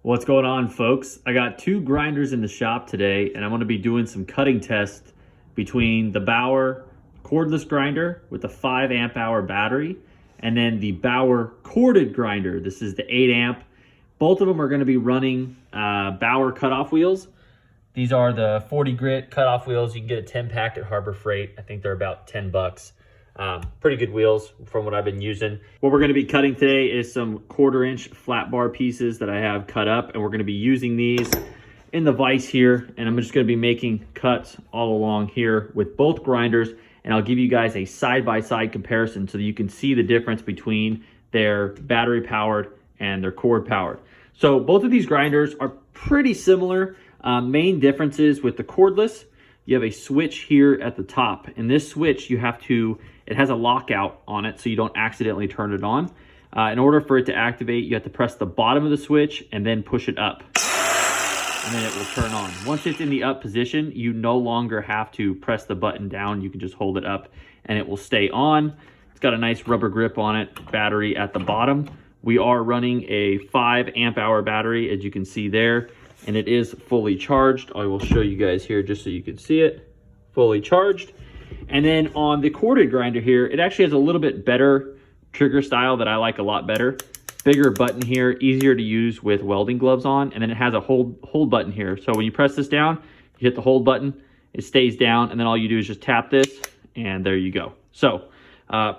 What's going on, folks? I got two grinders in the shop today, and I'm going to be doing some cutting tests between the BAUER cordless grinder with the 5 amp hour battery and then the BAUER corded grinder. This is the 8 amp. Both of them are going to be running BAUER cutoff wheels. These are the 40 grit cutoff wheels. You can get a 10 pack at Harbor Freight. I think they're about 10 bucks. Pretty good wheels from what I've been using. What we're going to be cutting today is some 1/4 inch flat bar pieces that I have cut up, and we're going to be using these in the vise here, and I'm just going to be making cuts all along here with both grinders, and I'll give you guys a side-by-side comparison so that you can see the difference between their battery powered and their cord powered. So both of these grinders are pretty similar. Main differences with the cordless, you have a switch here at the top, and this switch it has a lockout on it so you don't accidentally turn it on. In order for it to activate, you have to press the bottom of the switch and then push it up, and then it will turn on. Once it's in the up position, you no longer have to press the button down. You can just hold it up and it will stay on. It's got a nice rubber grip on it, battery at the bottom. We are running a 5 amp hour battery, as you can see there, and it is fully charged. I will show you guys here just so you can see it, fully charged. And then on the corded grinder here, it actually has a little bit better trigger style that I like a lot better. Bigger button here, easier to use with welding gloves on, and then it has a hold button here. So when you press this down, you hit the hold button, it stays down, and then all you do is just tap this, and there you go. So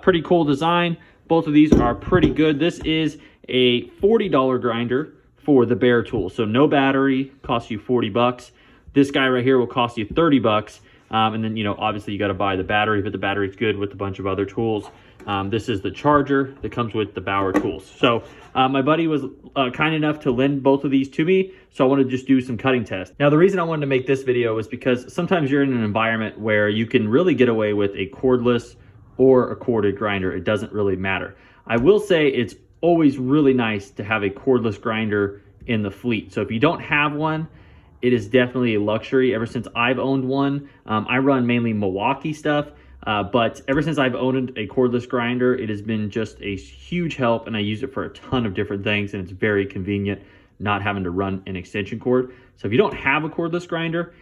pretty cool design. Both of these are pretty good. This is a $40 grinder for the BAUER tool. So no battery, costs you 40 bucks. This guy right here will cost you 30 bucks. And then, obviously you got to buy the battery, but the battery's good with a bunch of other tools. This is the charger that comes with the BAUER tools. So my buddy was kind enough to lend both of these to me, so I wanted to just do some cutting tests. Now, the reason I wanted to make this video was because sometimes you're in an environment where you can really get away with a cordless or a corded grinder. It doesn't really matter. I will say it's always really nice to have a cordless grinder in the fleet. So if you don't have one, it is definitely a luxury. Ever since I've owned one, I run mainly Milwaukee stuff, but ever since I've owned a cordless grinder, it has been just a huge help, and I use it for a ton of different things, and it's very convenient not having to run an extension cord. So if you don't have a cordless grinder,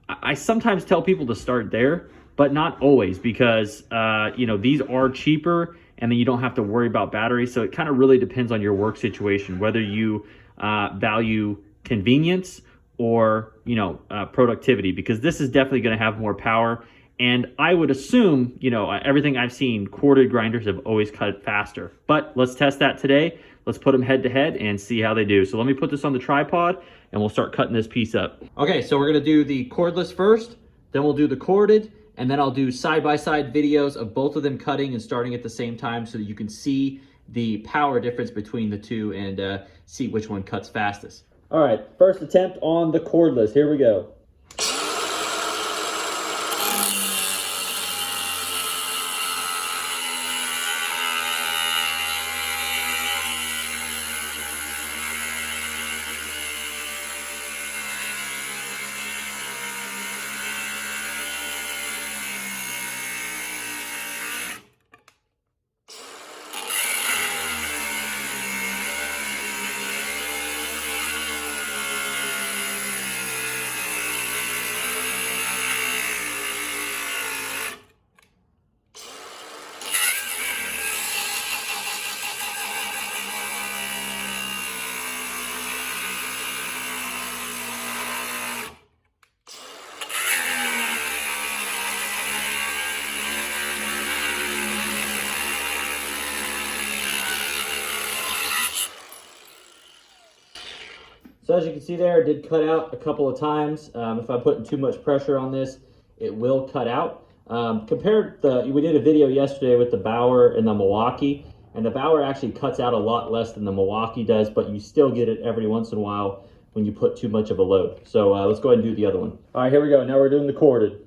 I sometimes tell people to start there, but not always, because these are cheaper, and then you don't have to worry about batteries. So it kind of really depends on your work situation, whether you value convenience or productivity, because this is definitely going to have more power. And I would assume, everything I've seen, corded grinders have always cut faster. But let's test that today. Let's put them head to head and see how they do. So let me put this on the tripod and we'll start cutting this piece up. Okay, so we're going to do the cordless first, then we'll do the corded, and then I'll do side-by-side videos of both of them cutting and starting at the same time so that you can see the power difference between the two and see which one cuts fastest. All right, first attempt on the cordless. Here we go. So as you can see there, it did cut out a couple of times. If I'm putting too much pressure on this, it will cut out. We did a video yesterday with the BAUER and the Milwaukee, and the BAUER actually cuts out a lot less than the Milwaukee does, but you still get it every once in a while when you put too much of a load. So let's go ahead and do the other one. All right, here we go. Now we're doing the corded.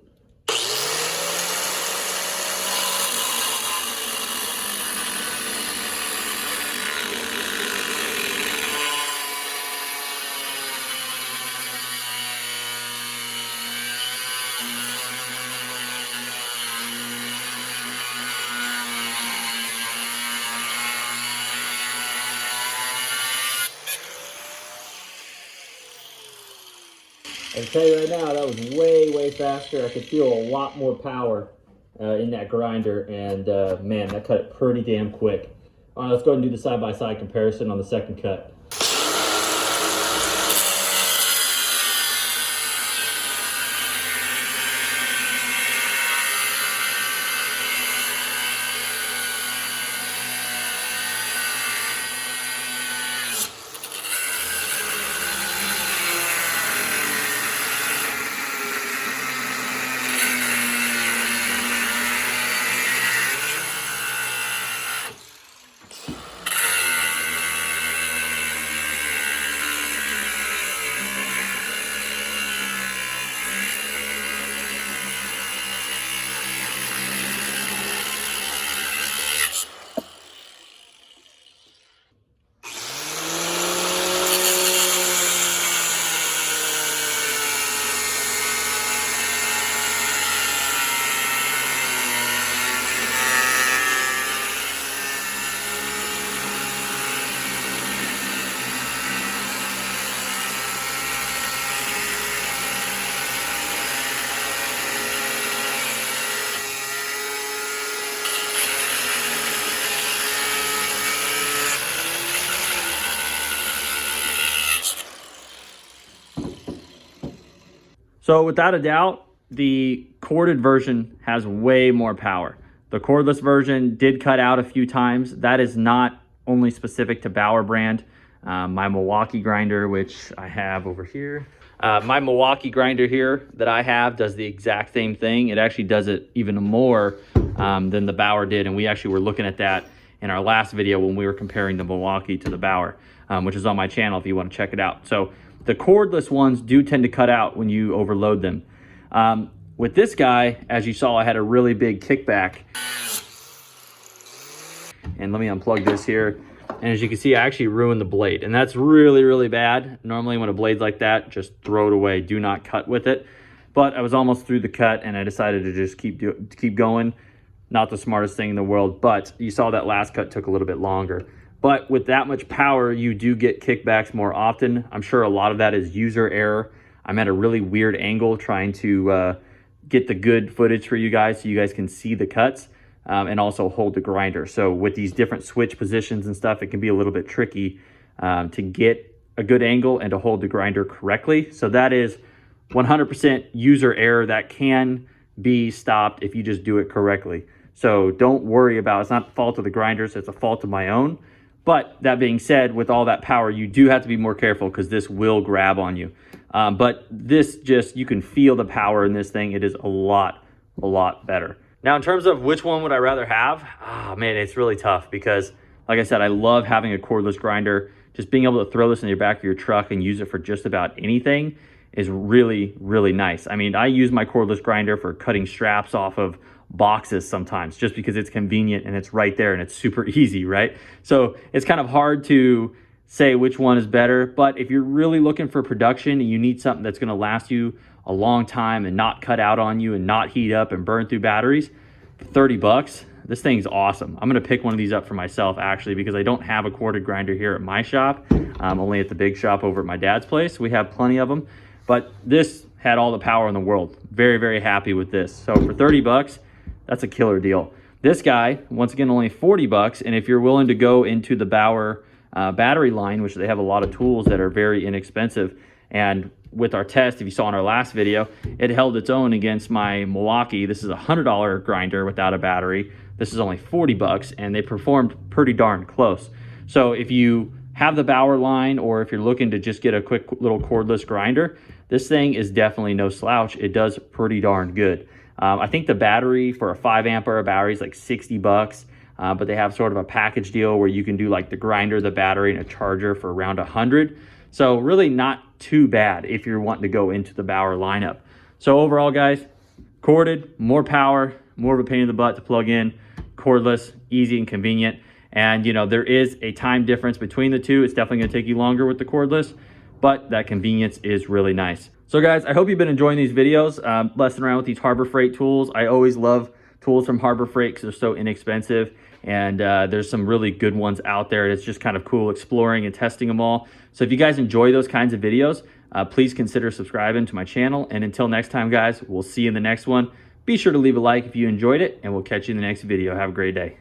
I can tell you right now, that was way faster. I could feel a lot more power in that grinder, and man, that cut it pretty damn quick. All right, let's go ahead and do the side-by-side comparison on the second cut. So without a doubt, the corded version has way more power. The cordless version did cut out a few times. That is not only specific to Bauer brand. My Milwaukee grinder, which I have over here. My Milwaukee grinder here that I have does the exact same thing. It actually does it even more than the Bauer did. And we actually were looking at that in our last video when we were comparing the Milwaukee to the Bauer, which is on my channel if you want to check it out. So the cordless ones do tend to cut out when you overload them. With this guy, as you saw, I had a really big kickback. And let me unplug this here. And as you can see, I actually ruined the blade. And that's really bad. Normally when a blade's like that, just throw it away. Do not cut with it. But I was almost through the cut and I decided to just keep going. Not the smartest thing in the world, but you saw that last cut took a little bit longer. But with that much power, you do get kickbacks more often. I'm sure a lot of that is user error. I'm at a really weird angle trying to get the good footage for you guys so you guys can see the cuts and also hold the grinder. So with these different switch positions and stuff, it can be a little bit tricky to get a good angle and to hold the grinder correctly. So that is 100% user error that can be stopped if you just do it correctly. So don't worry about it. It's not the fault of the grinders, it's a fault of my own. But that being said, with all that power, you do have to be more careful because this will grab on you. But this just, you can feel the power in this thing. It is a lot better. Now, in terms of which one would I rather have, man, it's really tough because, like I said, I love having a cordless grinder. Just being able to throw this in the back of your truck and use it for just about anything is really nice. I mean, I use my cordless grinder for cutting straps off of boxes sometimes just because it's convenient and it's right there and it's super easy, right? So it's kind of hard to say which one is better, but if you're really looking for production and you need something that's going to last you a long time and not cut out on you and not heat up and burn through batteries, for 30 bucks, this thing's awesome. I'm going to pick one of these up for myself actually because I don't have a corded grinder here at my shop. Only at the big shop over at my dad's place. We have plenty of them, but this had all the power in the world. Very happy with this. So for 30 bucks, that's a killer deal. This guy, once again, only 40 bucks. And if you're willing to go into the Bauer battery line, which they have a lot of tools that are very inexpensive. And with our test, if you saw in our last video, it held its own against my Milwaukee. This is a $100 grinder without a battery. This is only 40 bucks and they performed pretty darn close. So if you have the Bauer line or if you're looking to just get a quick little cordless grinder, this thing is definitely no slouch. It does pretty darn good. I think the battery for a 5 amp hour battery is like 60 bucks, but they have sort of a package deal where you can do like the grinder, the battery, and a charger for around 100. So really not too bad if you're wanting to go into the Bauer lineup. So overall, guys, corded, more power, more of a pain in the butt to plug in, cordless, easy and convenient. And you know, there is a time difference between the two. It's definitely gonna take you longer with the cordless, but that convenience is really nice. So guys, I hope you've been enjoying these videos, messing around with these Harbor Freight tools. I always love tools from Harbor Freight because they're so inexpensive. And there's some really good ones out there. It's just kind of cool exploring and testing them all. So if you guys enjoy those kinds of videos, please consider subscribing to my channel. And until next time, guys, we'll see you in the next one. Be sure to leave a like if you enjoyed it, and we'll catch you in the next video. Have a great day.